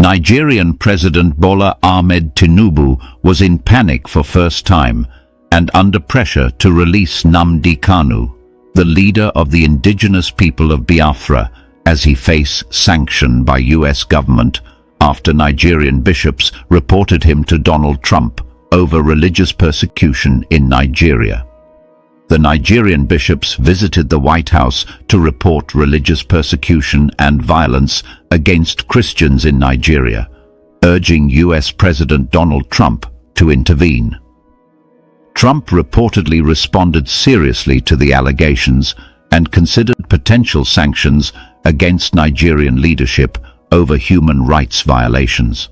Nigerian President Bola Ahmed Tinubu was in panic for first time and under pressure to release Nnamdi Kanu, the leader of the indigenous people of Biafra, as he faced sanction by US government after Nigerian bishops reported him to Donald Trump over religious persecution in Nigeria. The Nigerian bishops visited the White House to report religious persecution and violence against Christians in Nigeria, urging US President Donald Trump to intervene. Trump reportedly responded seriously to the allegations and considered potential sanctions against Nigerian leadership over human rights violations.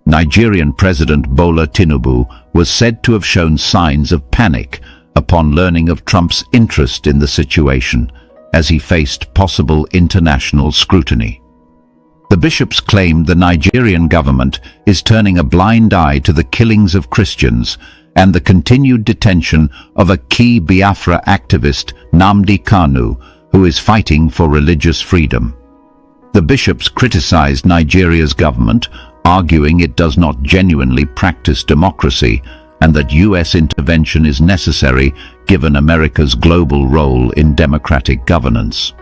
Nigerian President Bola Tinubu was said to have shown signs of panic upon learning of Trump's interest in the situation as he faced possible international scrutiny. The bishops claimed the Nigerian government is turning a blind eye to the killings of Christians and the continued detention of a key Biafra activist, Nnamdi Kanu, who is fighting for religious freedom. The bishops criticized Nigeria's government, arguing it does not genuinely practice democracy and that US intervention is necessary given America's global role in democratic governance.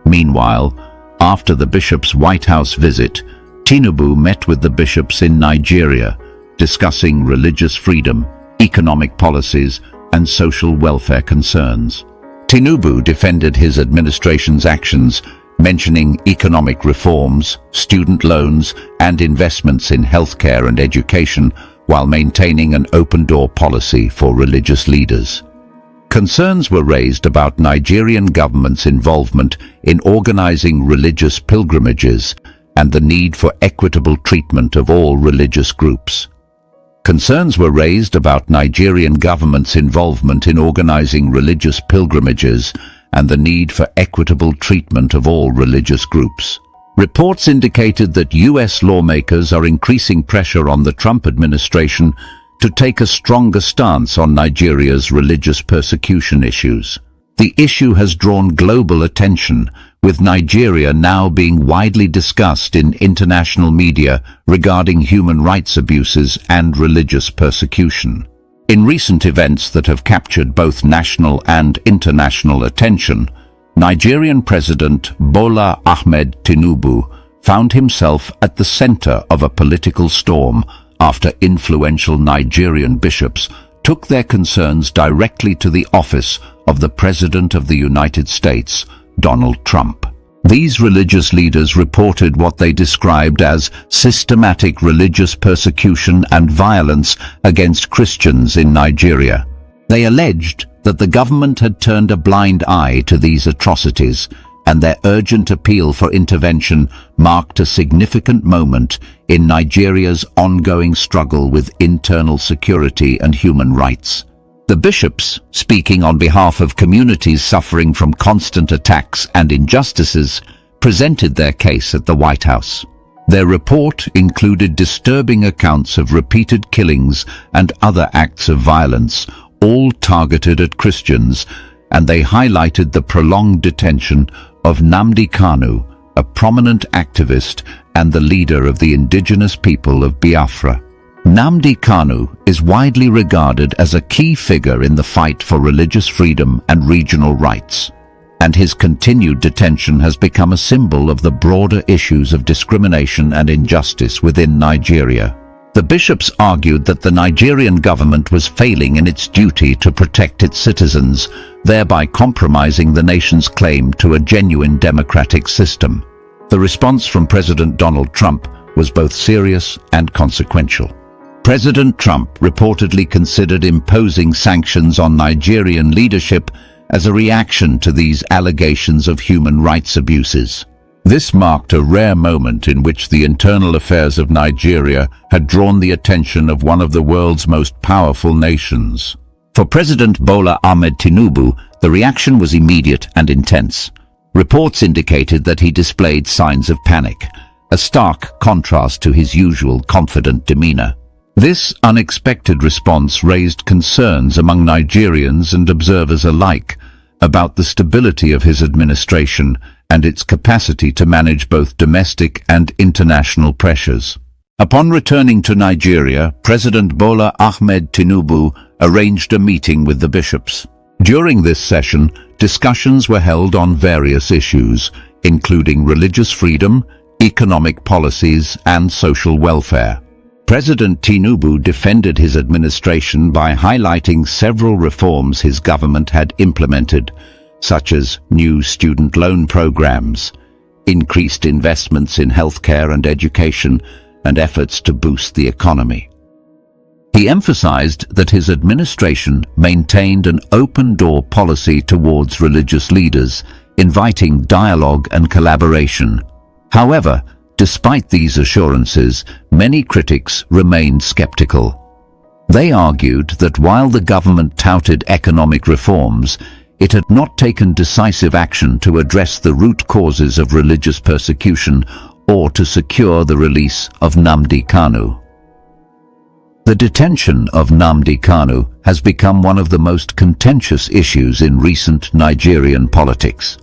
Meanwhile, after the bishops' White House visit, Tinubu met with the bishops in Nigeria, discussing religious freedom, economic policies, and social welfare concerns. Tinubu defended his administration's actions, mentioning economic reforms, student loans, and investments in healthcare and education, while maintaining an open-door policy for religious leaders. Concerns were raised about Nigerian government's involvement in organizing religious pilgrimages and the need for equitable treatment of all religious groups. Concerns were raised about Nigerian government's involvement in organizing religious pilgrimages and the need for equitable treatment of all religious groups. Reports indicated that US lawmakers are increasing pressure on the Trump administration to take a stronger stance on Nigeria's religious persecution issues. The issue has drawn global attention, with Nigeria now being widely discussed in international media regarding human rights abuses and religious persecution. In recent events that have captured both national and international attention, Nigerian President Bola Ahmed Tinubu found himself at the center of a political storm after influential Nigerian bishops took their concerns directly to the office of the President of the United States, Donald Trump. These religious leaders reported what they described as systematic religious persecution and violence against Christians in Nigeria. They alleged that the government had turned a blind eye to these atrocities, and their urgent appeal for intervention marked a significant moment in Nigeria's ongoing struggle with internal security and human rights. The bishops, speaking on behalf of communities suffering from constant attacks and injustices, presented their case at the White House. Their report included disturbing accounts of repeated killings and other acts of violence, all targeted at Christians, and they highlighted the prolonged detention of Nnamdi Kanu, a prominent activist and the leader of the indigenous people of Biafra. Nnamdi Kanu is widely regarded as a key figure in the fight for religious freedom and regional rights, and his continued detention has become a symbol of the broader issues of discrimination and injustice within Nigeria. The bishops argued that the Nigerian government was failing in its duty to protect its citizens, thereby compromising the nation's claim to a genuine democratic system. The response from President Donald Trump was both serious and consequential. President Trump reportedly considered imposing sanctions on Nigerian leadership as a reaction to these allegations of human rights abuses. This marked a rare moment in which the internal affairs of Nigeria had drawn the attention of one of the world's most powerful nations. For President Bola Ahmed Tinubu, the reaction was immediate and intense. Reports indicated that he displayed signs of panic, a stark contrast to his usual confident demeanor. This unexpected response raised concerns among Nigerians and observers alike about the stability of his administration and its capacity to manage both domestic and international pressures. Upon returning to Nigeria, President Bola Ahmed Tinubu arranged a meeting with the bishops. During this session, discussions were held on various issues, including religious freedom, economic policies, and social welfare. President Tinubu defended his administration by highlighting several reforms his government had implemented, such as new student loan programs, increased investments in healthcare and education, and efforts to boost the economy. He emphasized that his administration maintained an open-door policy towards religious leaders, inviting dialogue and collaboration. However, despite these assurances, many critics remained skeptical. They argued that while the government touted economic reforms, it had not taken decisive action to address the root causes of religious persecution or to secure the release of Nnamdi Kanu. The detention of Nnamdi Kanu has become one of the most contentious issues in recent Nigerian politics.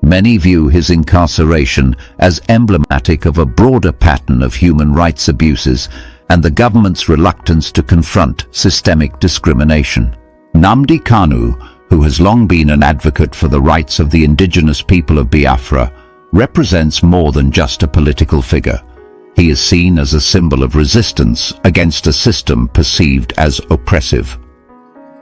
Many view his incarceration as emblematic of a broader pattern of human rights abuses and the government's reluctance to confront systemic discrimination. Nnamdi Kanu, who has long been an advocate for the rights of the indigenous people of Biafra, represents more than just a political figure. He is seen as a symbol of resistance against a system perceived as oppressive.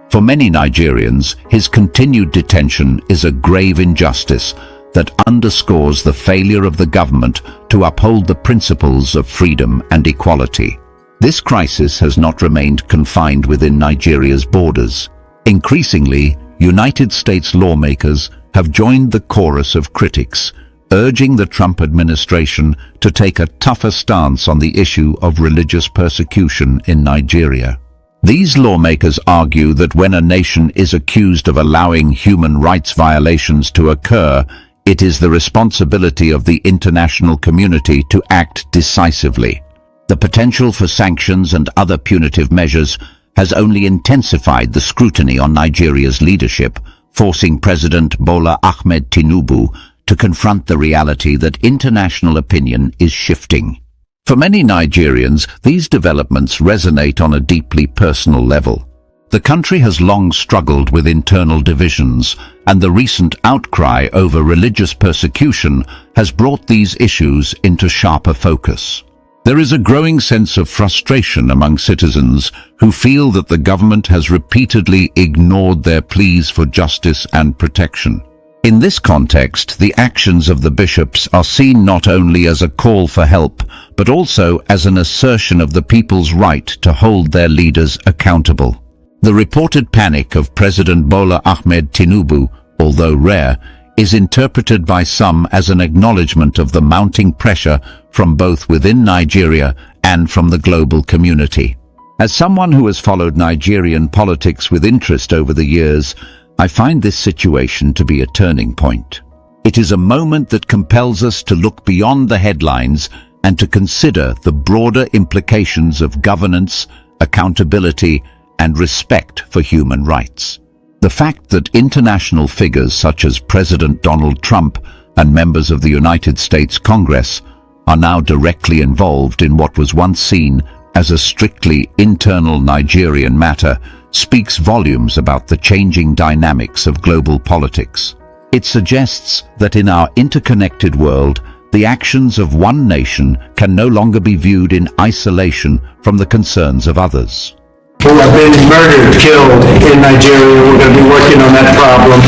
For many Nigerians, his continued detention is a grave injustice that underscores the failure of the government to uphold the principles of freedom and equality. This crisis has not remained confined within Nigeria's borders. Increasingly, United States lawmakers have joined the chorus of critics, urging the Trump administration to take a tougher stance on the issue of religious persecution in Nigeria. These lawmakers argue that when a nation is accused of allowing human rights violations to occur, it is the responsibility of the international community to act decisively. The potential for sanctions and other punitive measures has only intensified the scrutiny on Nigeria's leadership, forcing President Bola Ahmed Tinubu to confront the reality that international opinion is shifting. For many Nigerians, these developments resonate on a deeply personal level. The country has long struggled with internal divisions, and the recent outcry over religious persecution has brought these issues into sharper focus. There is a growing sense of frustration among citizens who feel that the government has repeatedly ignored their pleas for justice and protection. In this context, the actions of the bishops are seen not only as a call for help, but also as an assertion of the people's right to hold their leaders accountable. The reported panic of President Bola Ahmed Tinubu, although rare, is interpreted by some as an acknowledgement of the mounting pressure from both within Nigeria and from the global community. As someone who has followed Nigerian politics with interest over the years, I find this situation to be a turning point. It is a moment that compels us to look beyond the headlines and to consider the broader implications of governance, accountability, and respect for human rights. The fact that international figures such as President Donald Trump and members of the United States Congress are now directly involved in what was once seen as a strictly internal Nigerian matter speaks volumes about the changing dynamics of global politics. It suggests that in our interconnected world, the actions of one nation can no longer be viewed in isolation from the concerns of others. Who have been murdered, killed in Nigeria. We're going to be working on that problem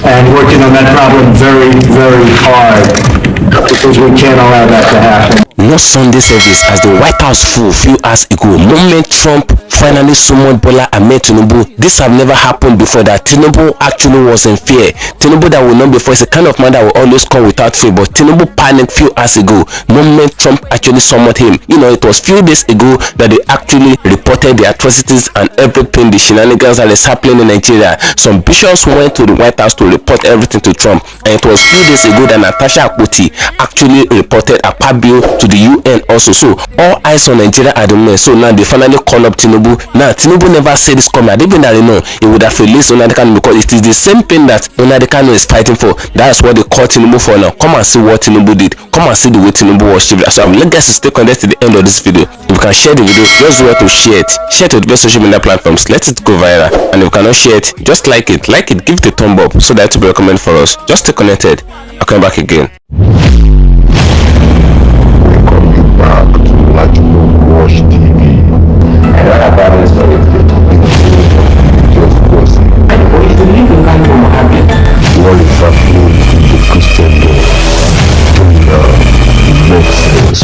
and working on that problem very, very hard because we can't allow that to happen. No Sunday service as the White House full few hours ago. Moment Trump finally summoned Bola Ahmed Tinubu. This have never happened before, that Tinubu actually was in fear. Tinubu that will not before is a kind of man that will always come without fear, but Tinubu panicked few hours ago. Moment Trump actually summoned him. You know, it was few days ago that they actually reported the atrocities and everything, the shenanigans that is happening in Nigeria. Some bishops went to the White House to report everything to Trump, and it was few days ago that Natasha Akpoti actually reported a bill to the UN also. So all eyes on Nigeria at the moment. So now they finally call up Tinubu. Now Tinubu never said this coming. I didn't that know he would have released Nnamdi Kanu because it is the same thing that Nnamdi Kanu is fighting for. That's what they call Tinubu for now. Come and see what Tinubu did. Come and see the way Tinubu was shaped. So let us stay connected to the end of this video. If you can share the video, just do to share it. Share it to the best social media platforms. Let it go viral. And if you cannot share it, just like it, give it a thumb up so that it will be recommended for us. Just stay connected. I'll come back again. Welcome back to Watch TV. And what about this for it? Just gossip. But if you leave the country from happy, What is happening in the Christian world? It makes sense.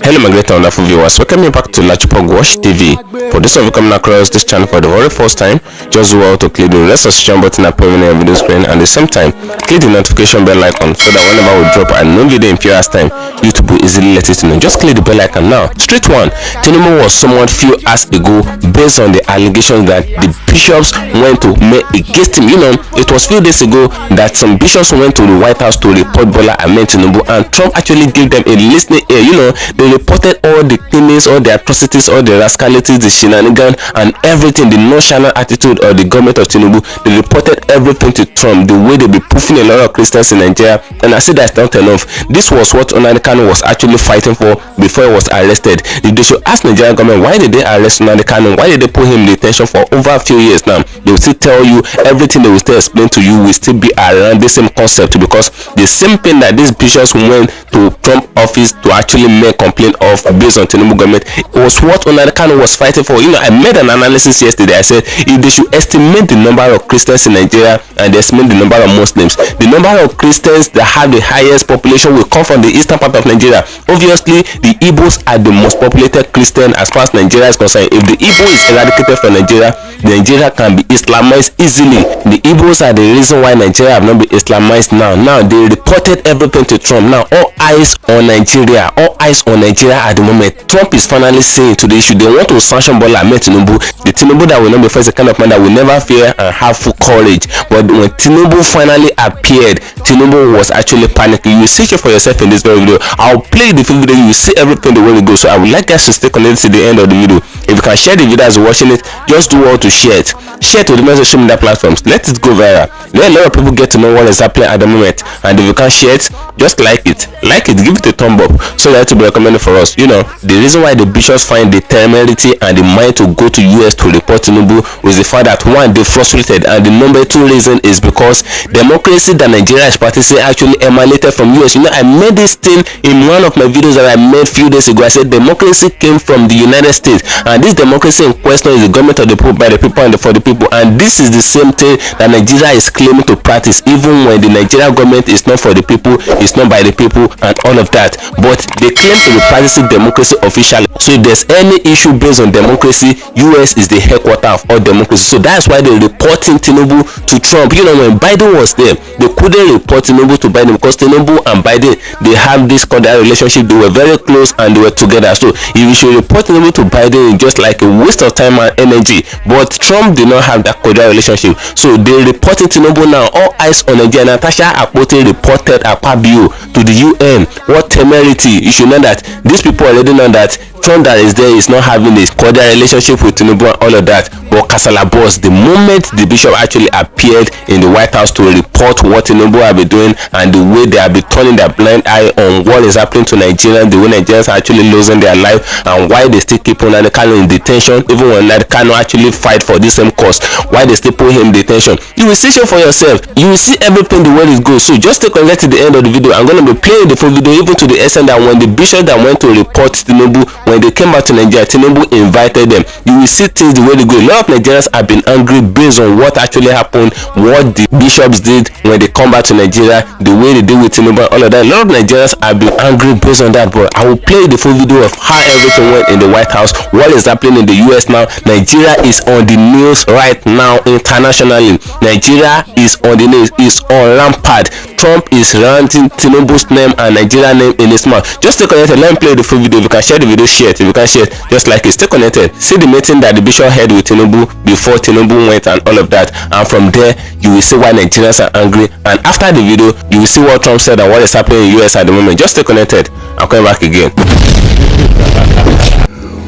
Hello my great and wonderful viewers, welcome you back to Watch TV. For those of you coming across this channel for the very first time, just do well to click the red subscription button appearing on video screen, and at the same time click the notification bell icon so that whenever we drop a new video in period time, YouTube will easily let it know. Just click the bell icon now. Straight one, Tinubu was summoned few hours ago based on the allegations that the bishops went to make against him. You know, it was few days ago that some bishops went to the White House to report Bola Ahmed Tinubu, and Trump actually gave them a listening ear. You know, they reported all the things, all the atrocities, all the rascalities, the shenanigans, and everything, the nonchalant attitude of the government of Tinubu. They reported everything to Trump, the way they be proofing a lot of Christians in Nigeria. And I said that's not enough. This was what Nnamdi Kanu was actually fighting for before he was arrested. If they should ask Nigerian government why did they arrest Nnamdi Kanu, why did they put him in detention for over a few years now, they will still tell you everything. They will still explain to you will still be around the same concept, because the same thing that these bishops went to Trump office to actually make complaint of based on Tinubu government, it was what Nnamdi Kanu was fighting for. You know, I made an analysis yesterday. I said if they should estimate the number of Christians in Nigeria and they estimate the number of Muslims, the number of Christians that have the highest population will come from the eastern part of Nigeria. Obviously the Igbos are the most populated Christian as far as Nigeria is concerned. If the Igbo is eradicated from Nigeria, Nigeria can be Islamized easily. The Igbos are the reason why Nigeria have not been Islamized now. Now they reported everything to Trump. Now all eyes on Nigeria. All eyes on Nigeria at the moment. Trump is finally saying to the issue they want to sanction Bola Ahmed Tinubu. The Tinubu that will not be first, the kind of man that will never fear and have full courage. But when Tinubu finally appeared, Tinubu was actually panicking. You will see it for yourself in this very video. I'll play the full video. You will see everything the way it goes. So I would like guys to stay connected to the end of the video. If you can share the video as you're watching it, just do all to share it. Share it to the social media platforms. Let it go viral. Let a lot of people get to know what is happening at the moment. And if you can share it, just like it, give it a thumb up so that it will be recommended for us. You know, the reason why the bishops find the temerity and the mind to go to US to report Tinubu was the fact that one, they frustrated, and the number two reason is because democracy that Nigeria is practicing actually emanated from US. You know, I made this thing in one of my videos that I made few days ago. I said democracy came from the United States, and this democracy in question is the government of the people, by the people, and for the people. And this is the same thing that Nigeria is claiming to practice, even when the Nigerian government is not for the people, it's not by the people, and all of that. But they claim to be practicing democracy officially. So if there's any issue based on democracy, US is the headquarter of all democracy. So that's why they're reporting Tinubu to Trump. You know, when Biden was there, they couldn't report Tinubu to Biden because Tinubu and Biden, they have this cordial relationship. They were very close and they were together. So if you should report Tinubu to Biden, it's just like a waste of time and energy. But Trump did not have that cordial relationship. So they reporting Tinubu now. All eyes on Nigeria. Natasha Akpoti reported Akpabio to the UN. What temerity! You should know that these people already know that Trump that is there is not having a cordial relationship with Tinubu and all of that. But Kasala boss, the moment the bishop actually appeared in the White House to report what Tinubu have been doing and the way they have been turning their blind eye on what is happening to Nigerians, the way Nigerians are actually losing their life, and why they still keep Nnamdi Kanu in detention, even when Nnamdi Kanu actually fight for this same cause, why they still put him in detention. You will see it for yourself. You will see everything the way it goes. So just take a look to the end of the video. I'm going to be playing the full video, even to the extent that when the bishop that went to report Tinubu, when they came back to Nigeria, Tinubu invited them. You will see things the way they go. A lot of Nigerians have been angry based on what actually happened, what the bishops did when they come back to Nigeria, the way they deal with Tinubu and all of that. A lot of Nigerians have been angry based on that, but I will play the full video of how everything went in the White House, what is happening in the US now. Nigeria is on the news right now internationally. Nigeria is on the news, is on rampart. Trump is ranting Tinubu's name and Nigeria name in his mouth. Just stay connected. Let me play the full video. If you can share the video, share it. If you can share it, just like it. Stay connected. See the meeting that the bishop had with Tinubu before Tinubu went and all of that. And from there, you will see why Nigerians are angry. And after the video, you will see what Trump said and what is happening in the US at the moment. Just stay connected. I'm coming back again.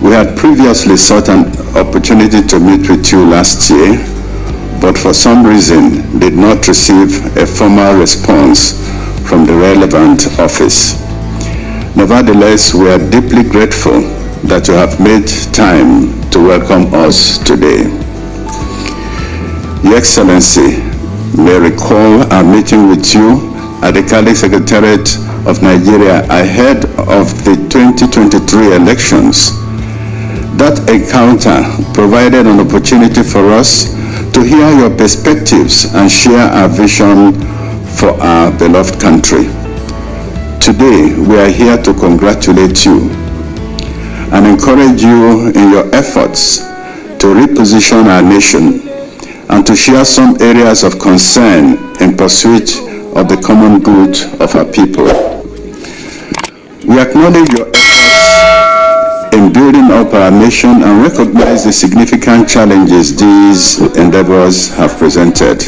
We had previously sought an opportunity to meet with you last year, but for some reason did not receive a formal response from the relevant office. Nevertheless, we are deeply grateful that you have made time to welcome us today. Your Excellency may recall our meeting with you at the Catholic Secretariat of Nigeria ahead of the 2023 elections. That encounter provided an opportunity for us to hear your perspectives and share our vision for our beloved country. Today, we are here to congratulate you and encourage you in your efforts to reposition our nation and to share some areas of concern in pursuit of the common good of our people. We acknowledge your efforts in building up our nation and recognize the significant challenges these endeavors have presented.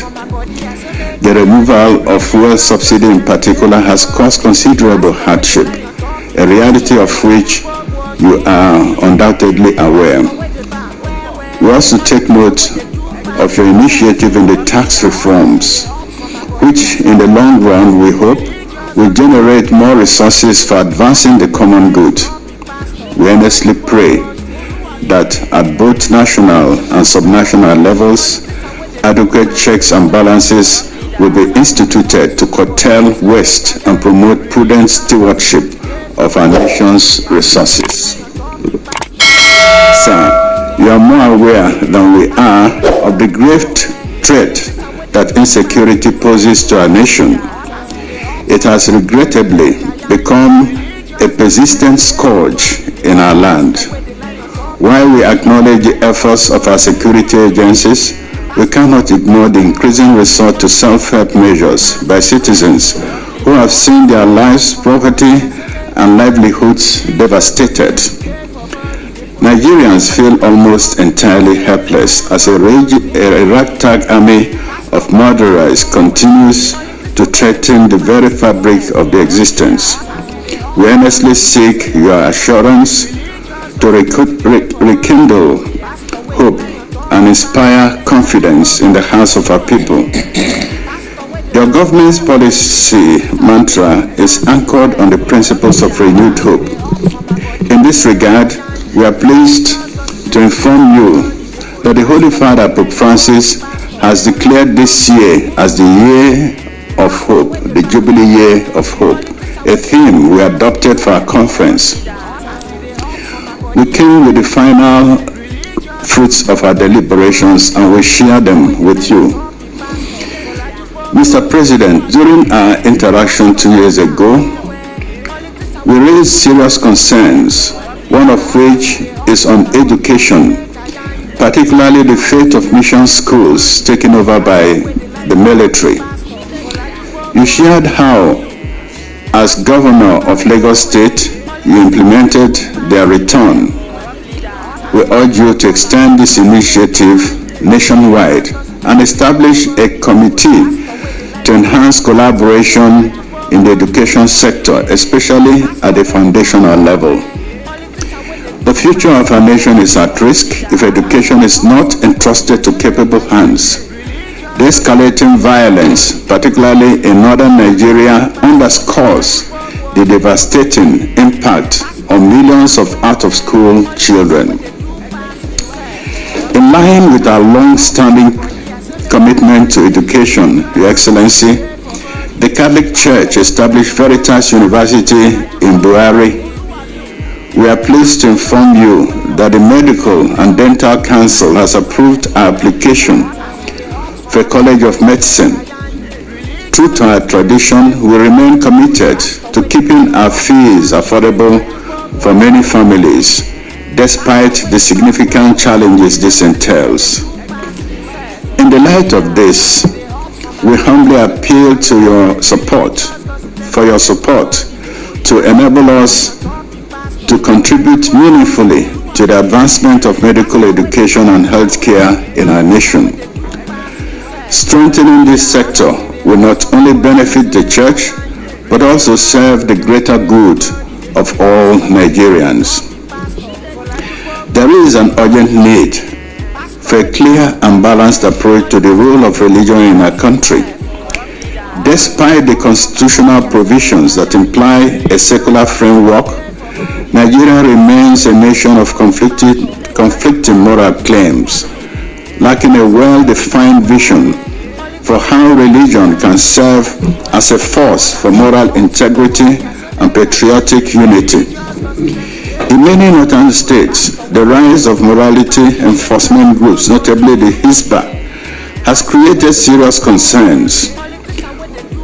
The removal of fuel subsidy in particular has caused considerable hardship, a reality of which you are undoubtedly aware. We also take note of your initiative in the tax reforms, which in the long run we hope will generate more resources for advancing the common good. We earnestly pray that at both national and subnational levels, adequate checks and balances will be instituted to curtail waste and promote prudent stewardship of our nation's resources. Sir, you are more aware than we are of the grave threat that insecurity poses to our nation. It has regrettably become a persistent scourge in our land. While we acknowledge the efforts of our security agencies, we cannot ignore the increasing resort to self-help measures by citizens who have seen their lives, property, and livelihoods devastated. Nigerians feel almost entirely helpless as a ragtag army of murderers continues to threaten the very fabric of their existence. We earnestly seek your assurance to rekindle hope and inspire confidence in the hearts of our people. Your government's policy mantra is anchored on the principles of renewed hope. In this regard, we are pleased to inform you that the Holy Father, Pope Francis, has declared this year as the Year of Hope, the Jubilee Year of Hope, a theme we adopted for our conference. We came with the final fruits of our deliberations and we share them with you. Mr. President, during our interaction 2 years ago, we raised serious concerns, one of which is on education, particularly the fate of mission schools taken over by the military. You shared how, as governor of Lagos State, you implemented their return. We urge you to extend this initiative nationwide and establish a committee to enhance collaboration in the education sector, especially at the foundational level. The future of our nation is at risk if education is not entrusted to capable hands. The escalating violence, particularly in northern Nigeria, underscores the devastating impact on millions of out-of-school children. In line with our long-standing commitment to education, Your Excellency, the Catholic Church established Veritas University in Buhari. We are pleased to inform you that the Medical and Dental Council has approved our application for a College of Medicine. True to our tradition, we remain committed to keeping our fees affordable for many families, despite the significant challenges this entails. In the light of this, we humbly appeal to your support, to enable us to contribute meaningfully to the advancement of medical education and healthcare in our nation. Strengthening this sector will not only benefit the church, but also serve the greater good of all Nigerians. There is an urgent need for a clear and balanced approach to the role of religion in our country. Despite the constitutional provisions that imply a secular framework, Nigeria remains a nation of conflicting moral claims, lacking a well-defined vision for how religion can serve as a force for moral integrity and patriotic unity. In many northern states, the rise of morality enforcement groups, notably the Hisba, has created serious concerns.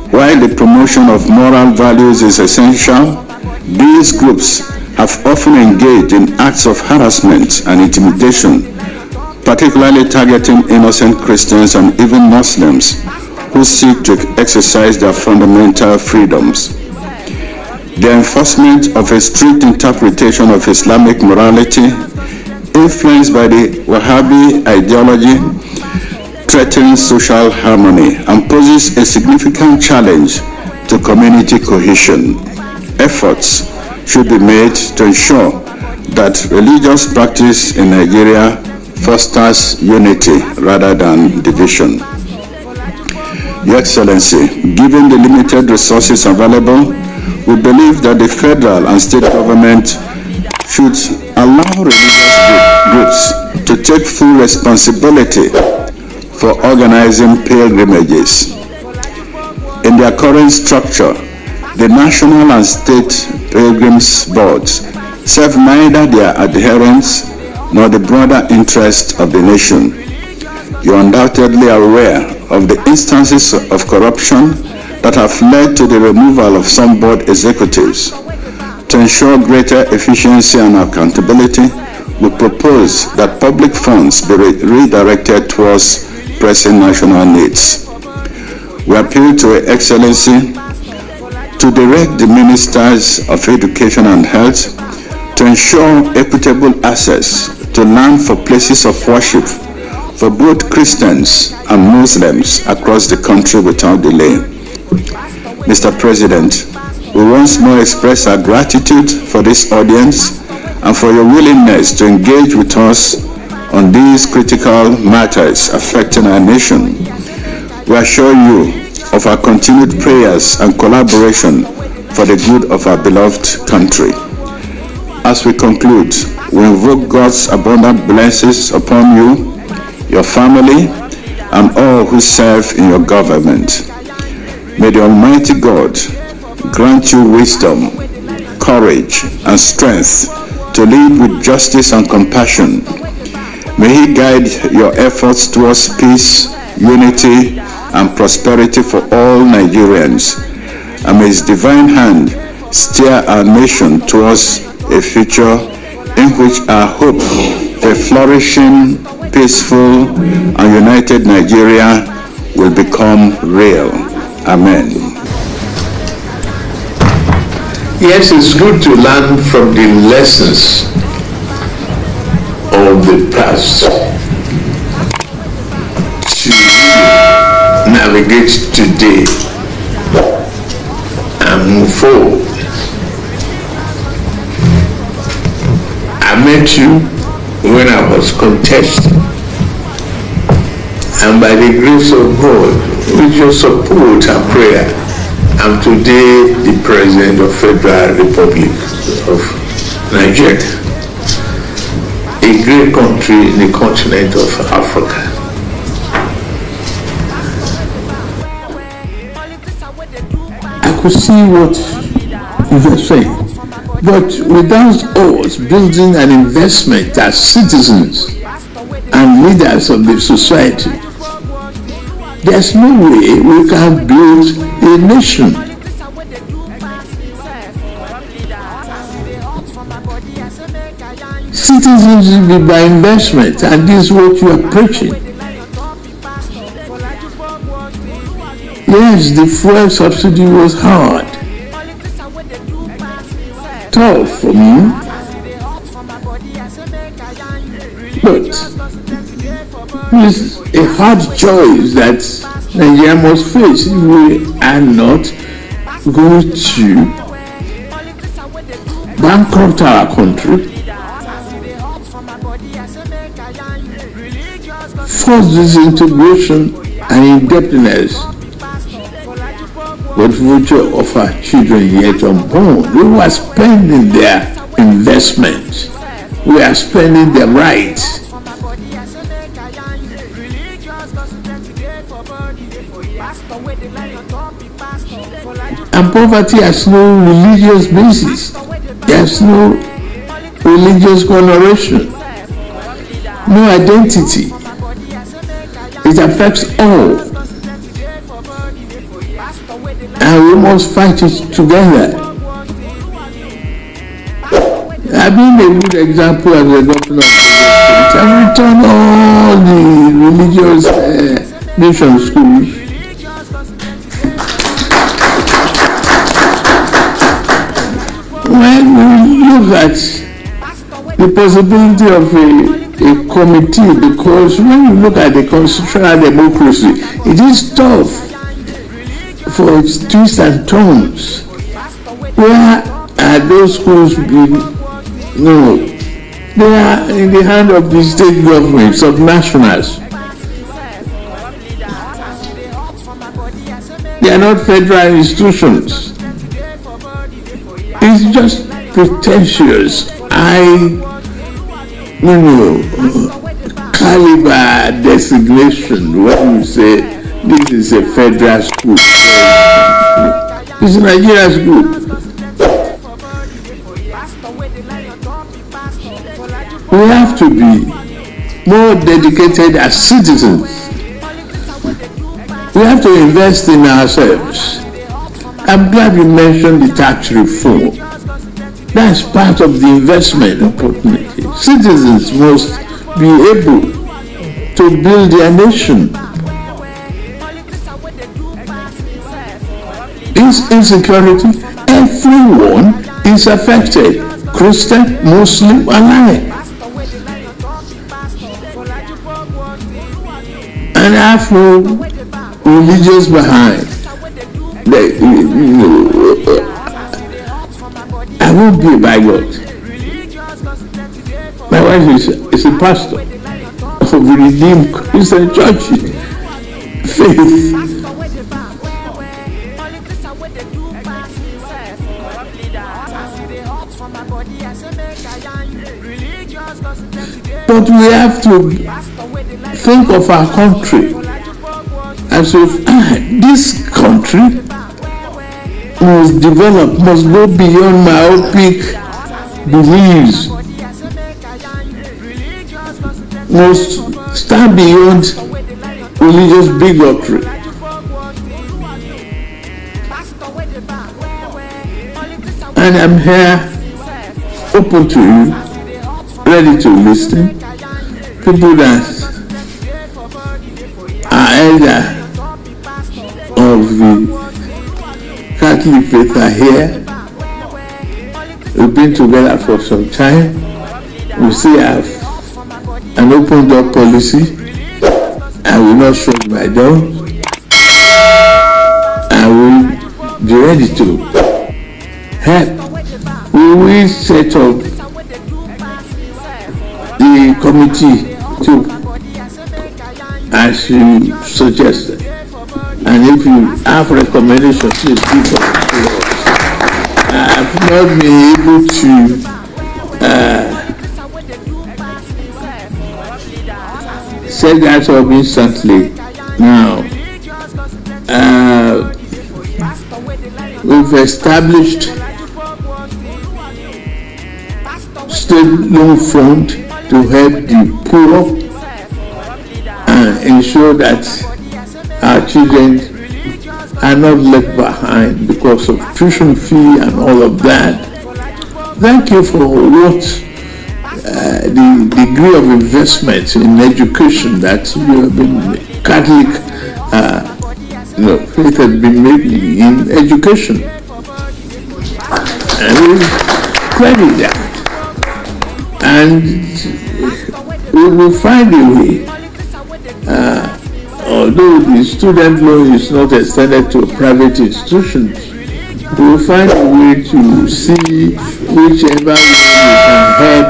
While the promotion of moral values is essential, these groups have often engaged in acts of harassment and intimidation, particularly targeting innocent Christians and even Muslims who seek to exercise their fundamental freedoms. The enforcement of a strict interpretation of Islamic morality, influenced by the Wahhabi ideology, threatens social harmony and poses a significant challenge to community cohesion. Efforts should be made to ensure that religious practice in Nigeria fosters unity rather than division. Your Excellency, given the limited resources available, we believe that the federal and state government should allow religious groups to take full responsibility for organizing pilgrimages. In their current structure, the national and state pilgrims boards serve neither their adherents nor the broader interest of the nation. You are undoubtedly aware of the instances of corruption that have led to the removal of some board executives. To ensure greater efficiency and accountability, we propose that public funds be redirected towards pressing national needs. We appeal to Your Excellency to direct the Ministers of Education and Health to ensure equitable access to land for places of worship for both Christians and Muslims across the country without delay. Mr. President, we once more express our gratitude for this audience and for your willingness to engage with us on these critical matters affecting our nation. We assure you of our continued prayers and collaboration for the good of our beloved country. As we conclude, we invoke God's abundant blessings upon you, your family, and all who serve in your government. May the Almighty God grant you wisdom, courage, and strength to lead with justice and compassion. May He guide your efforts towards peace, unity, and prosperity for all Nigerians. And may His divine hand steer our nation towards a future in which our hope for a flourishing, peaceful, and united Nigeria will become real. Amen. Yes, it's good to learn from the lessons of the past to navigate today and move forward. I met you when I was contesting, and by the grace of God, with your support and prayer, I'm today the President of Federal Republic of Nigeria, a great country in the continent of Africa. I could see what you were saying, but without us building an investment as citizens and leaders of the society, there's no way we can build a nation. Citizens will be by investment, and this is what you are preaching. Yes, the fuel subsidy was hard, tough for me, but it's a hard choice that Nigeria must face if we are not going to bankrupt our country, force disintegration and indebtedness, but the future of our children yet unborn. We are spending their investment. We are spending their rights. And poverty has no religious basis. There's no religious coloration, no identity. It affects all, and we must fight it together. I've been a good example as a governor of the state. I've returned all the religious mission schools. When we look at the possibility of a committee, because when you look at the constitutional democracy, it is tough for its twists and turns. Where are those schools being? No, they are in the hand of the state governments, of nationals. They are not federal institutions. It's just pretentious, caliber designation when you say this is a federal school. It's a Nigerian school. We have to be more dedicated as citizens. We have to invest in ourselves. I'm glad you mentioned the tax reform. That's part of the investment opportunity. Citizens must be able to build their nation. This insecurity, everyone is affected, Christian, Muslim, alike. And I have no religious behind. I won't be a bigot. My wife is a pastor of a redeemed Christian church. Faith. But we have to think of our country as if this country must develop, must go beyond myopic beliefs, must stand beyond religious bigotry. And I'm here open to you, ready to listen. People that are either of the Catholic faith are here. We've been together for some time. We still have an open door policy. I will not shut my door. I will be ready to help. We will set up the committee too, as you suggested. And if you have recommendations, please give them to us. I've not been able to set that up instantly. Now, we've established state loan fund to help the poor and ensure that our children are not left behind because of tuition fee and all of that. Thank you for what the degree of investment in education that you have been Catholic faith has been made in education. And we credit that. And we will find a way, although the student loan is not extended to private institutions, we will find a way to see whichever way you can help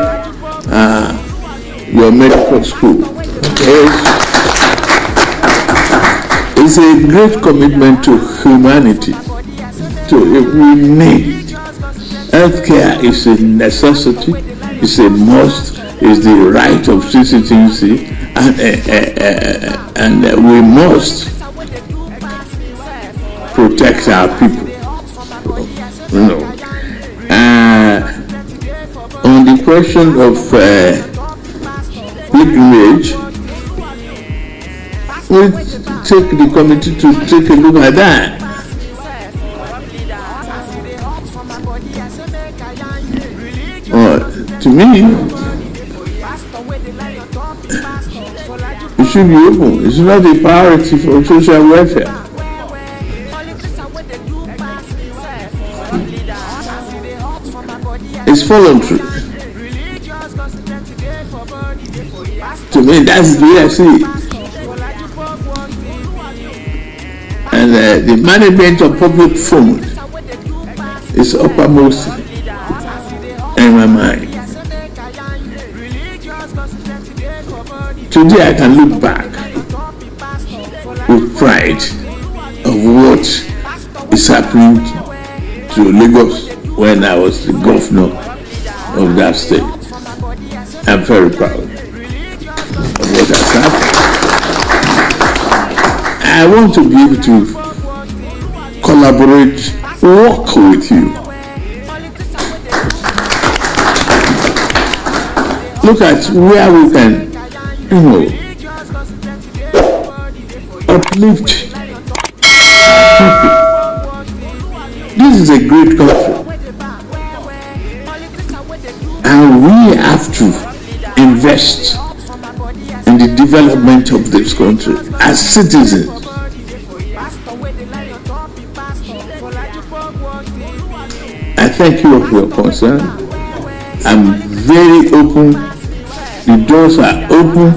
your medical school. It's a great commitment to humanity. We need. Healthcare is a necessity, it's a must, it's the right of citizenship, and we must protect our people. On the question of pilgrimage, we take the committee to take a look at that. To me, it should be open. It's not a priority for social welfare. It's voluntary. To me, that's the way I see it. And the management of public fund is uppermost in my mind. Today I can look back with pride of what is happening to Lagos when I was the governor of that state. I'm very proud of what has happened. I want to be able to collaborate, work with you. Look at where we can, uplift people. This is a great country. And we have to invest in the development of this country as citizens. I thank you for your concern. I'm very open. The doors are open,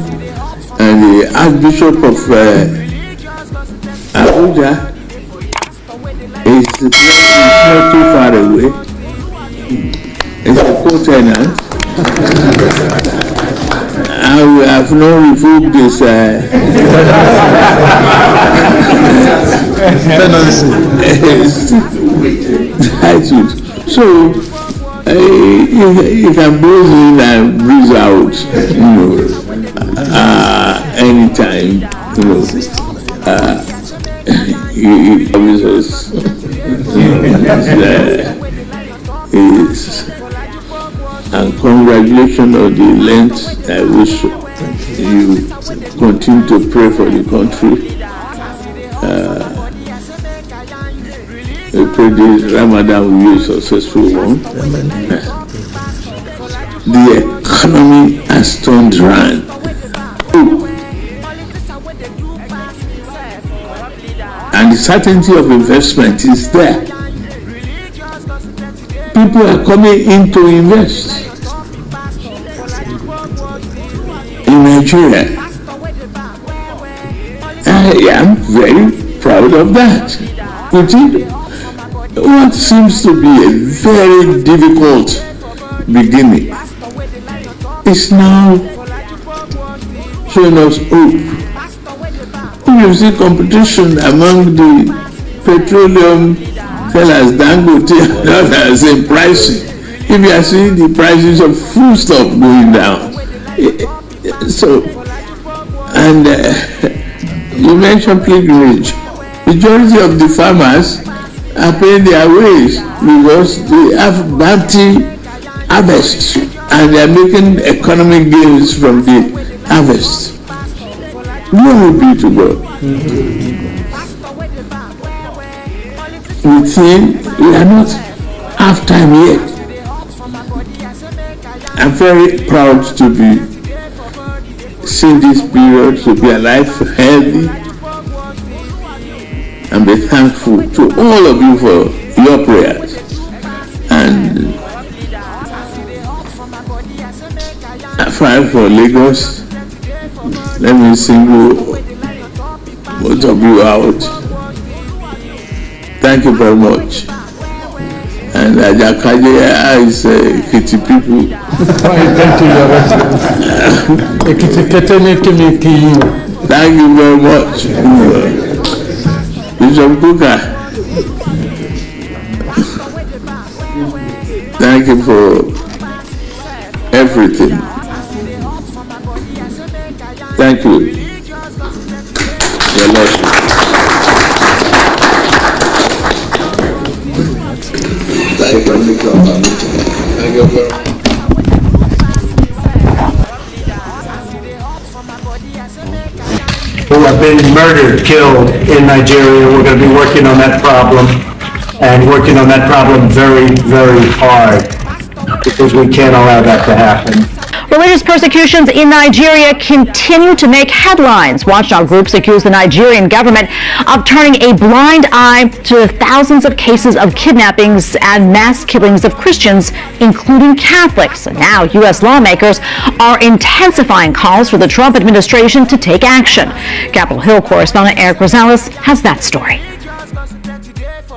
and the Archbishop of Abuja is not too far away. It's a co-tenant. And we have not revoked this title. So you can breathe in and breathe out, anytime, and congratulations on the length. I wish you continue to pray for the country. I pray this Ramadan will be a successful one. The economy has turned around. And the certainty of investment is there. People are coming in to invest in Nigeria. I am very proud of that. What seems to be a very difficult beginning is now showing us hope. You see competition among the petroleum sellers, Dangote and others in pricing. If you are seeing the prices of foodstuff going down. So, and you mentioned pilgrimage. Majority of the farmers are paying their ways because they have bounty harvest and they are making economic gains from the harvest. Glory be to God. We think we are not half time yet. I'm very proud to be seeing this period, to be alive, healthy, and be thankful to all of you for your prayers. And I fight for Lagos. Let me single most of you out. Thank you very much. And Ajakaje is Kitty people. Thank you very much. Bishop Kuka. Thank you for everything. Thank you. Your Lordship. Thank you very much. Who have been murdered, killed in Nigeria. We're going to be working on that problem and working on that problem very, very hard because we can't allow that to happen. Religious persecutions in Nigeria continue to make headlines. Watchdog groups accuse the Nigerian government of turning a blind eye to the thousands of cases of kidnappings and mass killings of Christians, including Catholics. And now U.S. lawmakers are intensifying calls for the Trump administration to take action. Capitol Hill correspondent Eric Rosales has that story.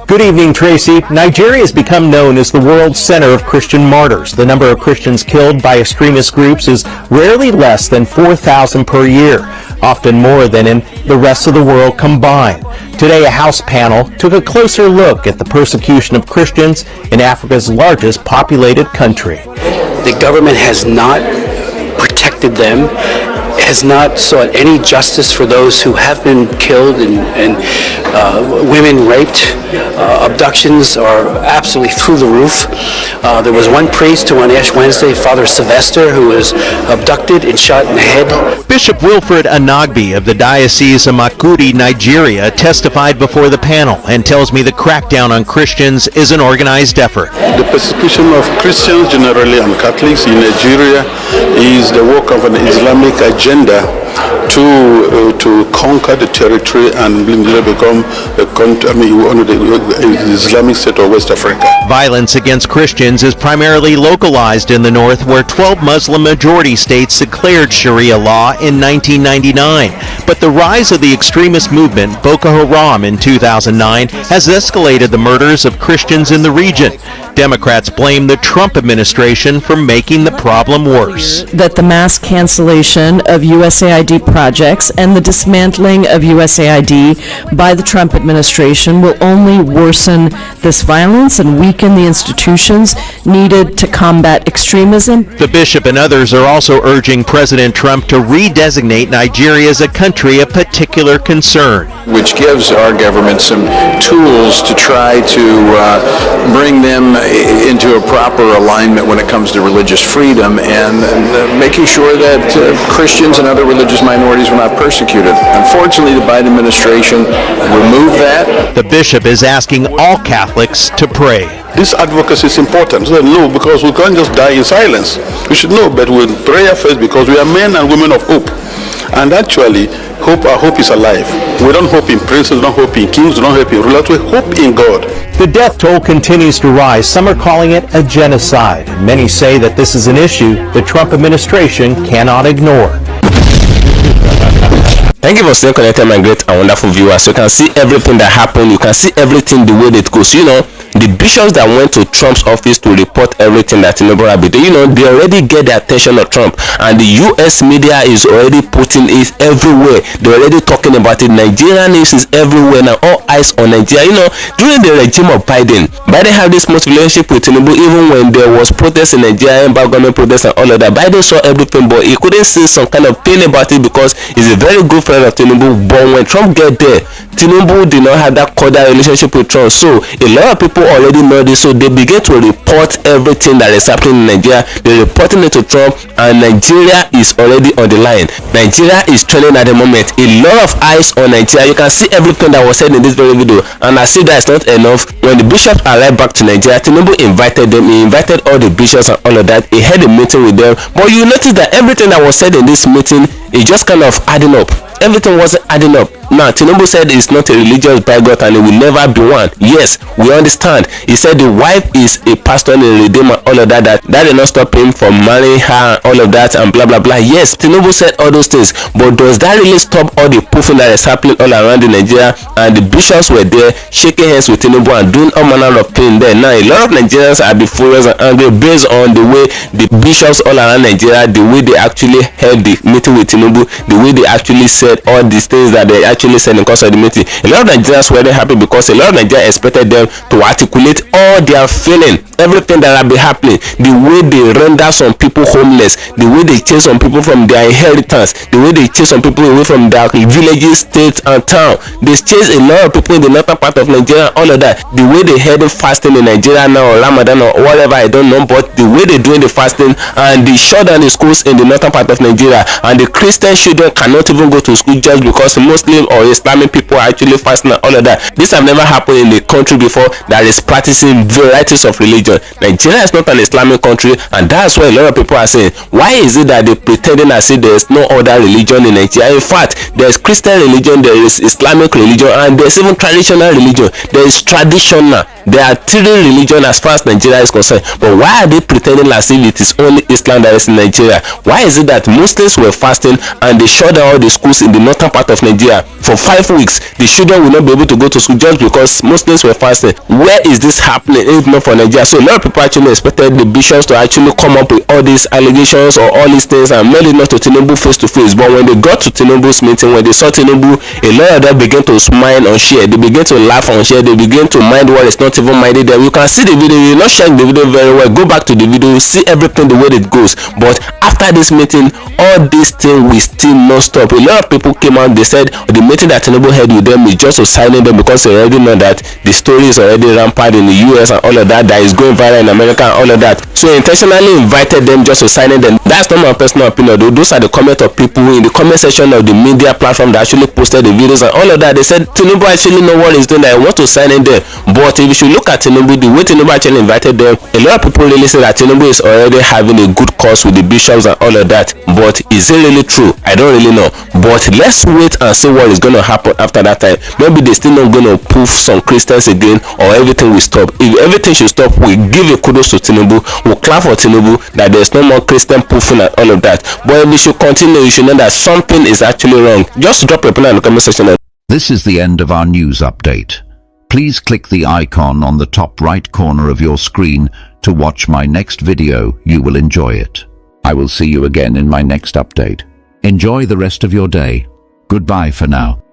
Good evening, Tracy. Nigeria has become known as the world's center of Christian martyrs. The number of Christians killed by extremist groups is rarely less than 4,000 per year, often more than in the rest of the world combined. Today, a House panel took a closer look at the persecution of Christians in Africa's largest populated country. The government has not protected them, has not sought any justice for those who have been killed and women raped. Abductions are absolutely through the roof. There was one priest who on Ash Wednesday, Father Sylvester, who was abducted and shot in the head. Bishop Wilfred Anagbi of the Diocese of Makudi, Nigeria, testified before the panel and tells me the crackdown on Christians is an organized effort. The persecution of Christians generally and Catholics in Nigeria is the work of an Islamic agenda to conquer the territory and become a country, the Islamic state of West Africa. Violence against Christians is primarily localized in the north, where 12 Muslim majority states declared Sharia law in 1999. But the rise of the extremist movement, Boko Haram, in 2009 has escalated the murders of Christians in the region. Democrats blame the Trump administration for making the problem worse. That the mass cancellation of USAID projects and the dismantling of USAID by the Trump administration will only worsen this violence and weaken the institutions needed to combat extremism. The bishop and others are also urging President Trump to redesignate Nigeria as a country of particular concern, which gives our government some tools to try to bring them into a proper alignment when it comes to religious freedom and making sure that Christians and other religious minorities were not persecuted. Unfortunately, the Biden administration removed that. The bishop is asking all Catholics to pray. This advocacy is important. So no, because we can't just die in silence. We should know, but we'll pray first because we are men and women of hope. And actually, our hope is alive. We don't hope in princes, we don't hope in kings, we don't hope in rulers, we hope in God. The death toll continues to rise. Some are calling it a genocide. Many say that this is an issue the Trump administration cannot ignore. Thank you for staying connected, my great and wonderful viewers. You can see everything that happened. You can see everything the way that it goes. You know, the bishops that went to Trump's office to report everything that Tinubu had been doing, you know, they already get the attention of Trump, and the US media is already putting it everywhere. They're already talking about it. Nigerian news is everywhere now. All eyes on Nigeria. You know, during the regime of Biden had this much relationship with Tinubu. Even when there was protests in Nigeria, government protests and all of that, Biden saw everything, but he couldn't see some kind of pain about it because he's a very good friend of Tinubu. But when Trump get there, Tinubu did not have that cordial relationship with Trump, so a lot of people already know this, so they begin to report everything that is happening in Nigeria. They're reporting it to Trump, and Nigeria is already on the line. Nigeria is trending at the moment. A lot of eyes on Nigeria. You can see everything that was said in this very video, and I see that's not enough. When the bishops arrived back to Nigeria, Tinubu invited them. He invited all the bishops and all of that. He had a meeting with them, but you notice that everything that was said in this meeting is just kind of adding up. Everything wasn't adding up. Now, Tinubu said it's not a religious bigot and it will never be one. Yes, we understand. He said the wife is a pastor and a redeemer, all of that. That did not stop him from marrying her, all of that, and blah blah blah. Yes, Tinubu said all those things, but does that really stop all the poofing that is happening all around in Nigeria? And the bishops were there shaking hands with Tinubu and doing all manner of things there. Now, a lot of Nigerians are be furious and angry based on the way the bishops all around Nigeria, the way they actually held the meeting with Tinubu, the way they actually said all these things that they actually said in course of the meeting. A lot of Nigerians were happy because a lot of Nigerians expected them to articulate all their feeling, everything that had been happening, the way they render some people homeless, the way they chase some people from their inheritance, the way they chase some people away from their villages, states, and town. They chase a lot of people in the northern part of Nigeria, all of that. The way they heading fasting in Nigeria now, or Ramadan or whatever, I don't know, but the way they doing the fasting and they shut down the schools in the northern part of Nigeria, and the Christian children cannot even go to school just because Muslim or Islamic people are actually fasting and all of that. This have never happened in the country before that is practicing varieties of religion. Nigeria is not an Islamic country, and that's why a lot of people are saying, why is it that they pretending as if there is no other religion in Nigeria? In fact, there is Christian religion, there is Islamic religion, and there is even traditional religion. There is traditional. There are three religions as far as Nigeria is concerned. But why are they pretending as if it is only Islam that is in Nigeria? Why is it that Muslims were fasting and they shut down all the schools in the northern part of Nigeria for 5 weeks? The children will not be able to go to school just because Muslims were fasting. Where is this happening if not for Nigeria? So a lot of people actually expected the bishops to actually come up with all these allegations or all these things and mail it not to Tinubu face to face. But when they got to Tinubu's meeting, when they saw Tinubu, a lot of them began to smile and share. They began to laugh and share. They began to mind what is not even minded there. You can see the video. You're not sharing the video very well. Go back to the video. You see everything the way it goes. But after this meeting, all these things will still not stop. A lot of people came out. They said the meeting that Tinubu had with them is just to silence them because they already know that the story is already rampant in the US and all of that. That is going viral in America and all of that. So intentionally invited them just to silence them. That's not my personal opinion. Those are the comments of people in the comment section of the media platform that actually posted the videos and all of that. They said Tinubu actually know what he's doing. That he wants to silence them. But if you should look at Tinubu, the way Tinubu actually invited them, a lot of people really say that Tinubu is already having a good cause with the bishops and all of that. But is it really true? I don't really know. But let's wait and see what is going to happen after that time. Maybe they're still not going to proof some Christians again, or everything will stop. If everything should stop, we give a kudos to Tinubu, we'll clap for Tinubu that there's no more Christian proofing and all of that. But if we should continue, you should know that something is actually wrong. Just drop a opinion in the comment section. This is the end of our news update. Please click the icon on the top right corner of your screen to watch my next video. You will enjoy it. I will see you again in my next update. Enjoy the rest of your day. Goodbye for now.